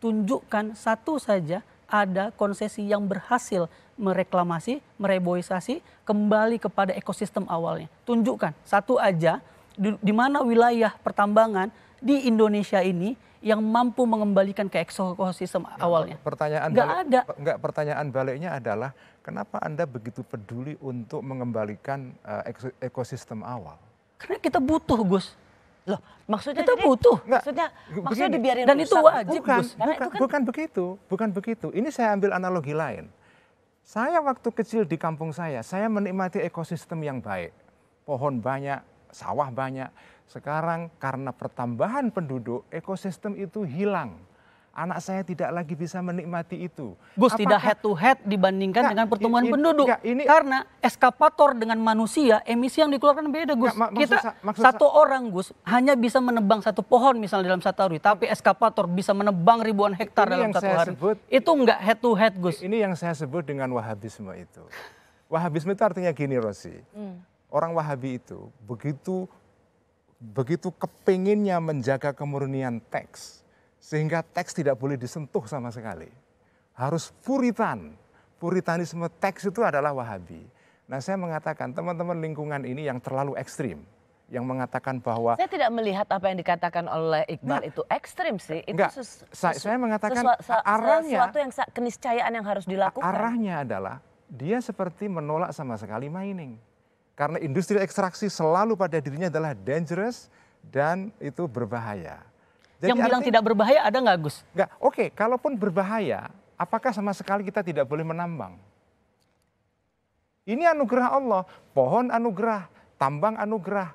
tunjukkan satu saja ada konsesi yang berhasil mereklamasi, mereboisasi kembali kepada ekosistem awalnya. Tunjukkan satu aja di mana wilayah pertambangan di Indonesia ini yang mampu mengembalikan ke ekosistem awalnya. Pertanyaan baliknya adalah kenapa Anda begitu peduli untuk mengembalikan ekosistem awal? Karena kita butuh, Gus. Loh, maksudnya kita butuh. Maksudnya dibiarin dan itu wajib, Gus. Bukan begitu. Ini saya ambil analogi lain. Saya waktu kecil di kampung saya menikmati ekosistem yang baik. Pohon banyak, sawah banyak. Sekarang karena pertambahan penduduk, ekosistem itu hilang. Anak saya tidak lagi bisa menikmati itu. Gus, tidak head to head dibandingkan dengan pertumbuhan penduduk. Karena eskapator dengan manusia, emisi yang dikeluarkan beda, Gus. Satu orang, Gus, hanya bisa menebang satu pohon misalnya dalam satu hari. Tapi eskapator bisa menebang ribuan hektar dalam satu hari. Itu enggak head to head, Gus. Ini yang saya sebut dengan Wahabisme itu. Wahabisme itu artinya gini, Rosi. Orang Wahabi itu begitu kepinginnya menjaga kemurnian teks, sehingga teks tidak boleh disentuh sama sekali. Harus puritan. Puritanisme teks itu adalah Wahabi. Nah, saya mengatakan teman-teman lingkungan ini yang terlalu ekstrim, yang mengatakan bahwa... Saya tidak melihat apa yang dikatakan oleh Iqbal itu ekstrim sih. Itu saya mengatakan arahnya... Sesuatu yang keniscayaan yang harus dilakukan. Arahnya adalah dia seperti menolak sama sekali mining. Karena industri ekstraksi selalu pada dirinya adalah dangerous dan itu berbahaya. Jadi yang bilang tidak berbahaya ada nggak, Gus? Nggak, oke. Kalaupun berbahaya, apakah sama sekali kita tidak boleh menambang? Ini anugerah Allah. Pohon anugerah, tambang anugerah.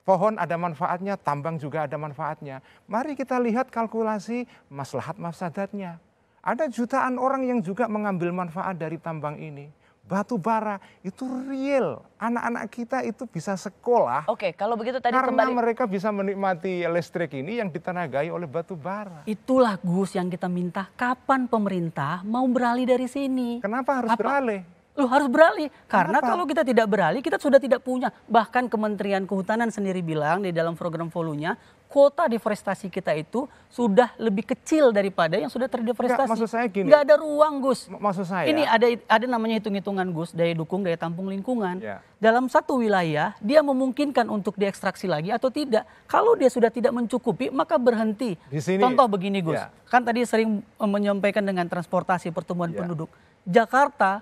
Pohon ada manfaatnya, tambang juga ada manfaatnya. Mari kita lihat kalkulasi maslahat mafsadatnya. Ada jutaan orang yang juga mengambil manfaat dari tambang ini. Batu bara itu real, anak-anak kita itu bisa sekolah. Oke, kalau begitu tadi karena mereka bisa menikmati listrik ini yang ditenagai oleh batu bara. Itulah, Gus, yang kita minta. Kapan pemerintah mau beralih dari sini? Kenapa harus beralih? Loh, harus beralih. Karena kalau kita tidak beralih, kita sudah tidak punya. Bahkan Kementerian Kehutanan sendiri bilang di dalam program volunya, kuota deforestasi kita itu sudah lebih kecil daripada yang sudah terdeforestasi. Maksud saya gini. Nggak ada ruang, Gus. Maksud saya. Ini ada namanya hitung-hitungan, Gus, daya dukung, daya tampung lingkungan. Dalam satu wilayah, dia memungkinkan untuk diekstraksi lagi atau tidak. Kalau dia sudah tidak mencukupi, maka berhenti. Di sini, contoh begini, Gus. Kan tadi sering menyampaikan dengan transportasi pertumbuhan penduduk. Jakarta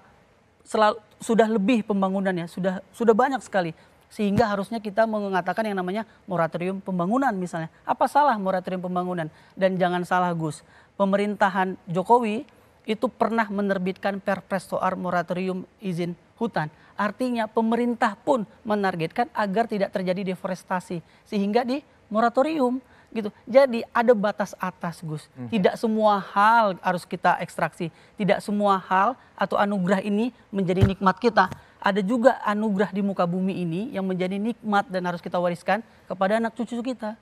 sudah lebih pembangunannya, sudah banyak sekali. Sehingga harusnya kita mengatakan yang namanya moratorium pembangunan misalnya. Apa salah moratorium pembangunan? Dan jangan salah, Gus, pemerintahan Jokowi itu pernah menerbitkan perpres soal moratorium izin hutan. Artinya pemerintah pun menargetkan agar tidak terjadi deforestasi. Sehingga di moratorium gitu. Jadi ada batas atas, Gus. Tidak semua hal harus kita ekstraksi. Tidak semua hal atau anugerah ini menjadi nikmat kita. Ada juga anugerah di muka bumi ini yang menjadi nikmat dan harus kita wariskan kepada anak cucu kita.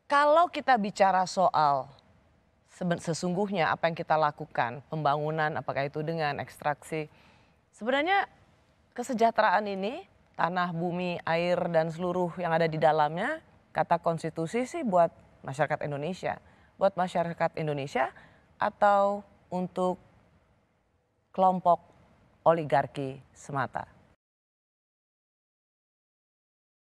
Kalau kita bicara soal sesungguhnya apa yang kita lakukan, pembangunan apakah itu dengan ekstraksi, sebenarnya kesejahteraan ini, tanah, bumi, air dan seluruh yang ada di dalamnya, kata konstitusi sih buat masyarakat Indonesia. Buat masyarakat Indonesia atau untuk kelompok oligarki semata.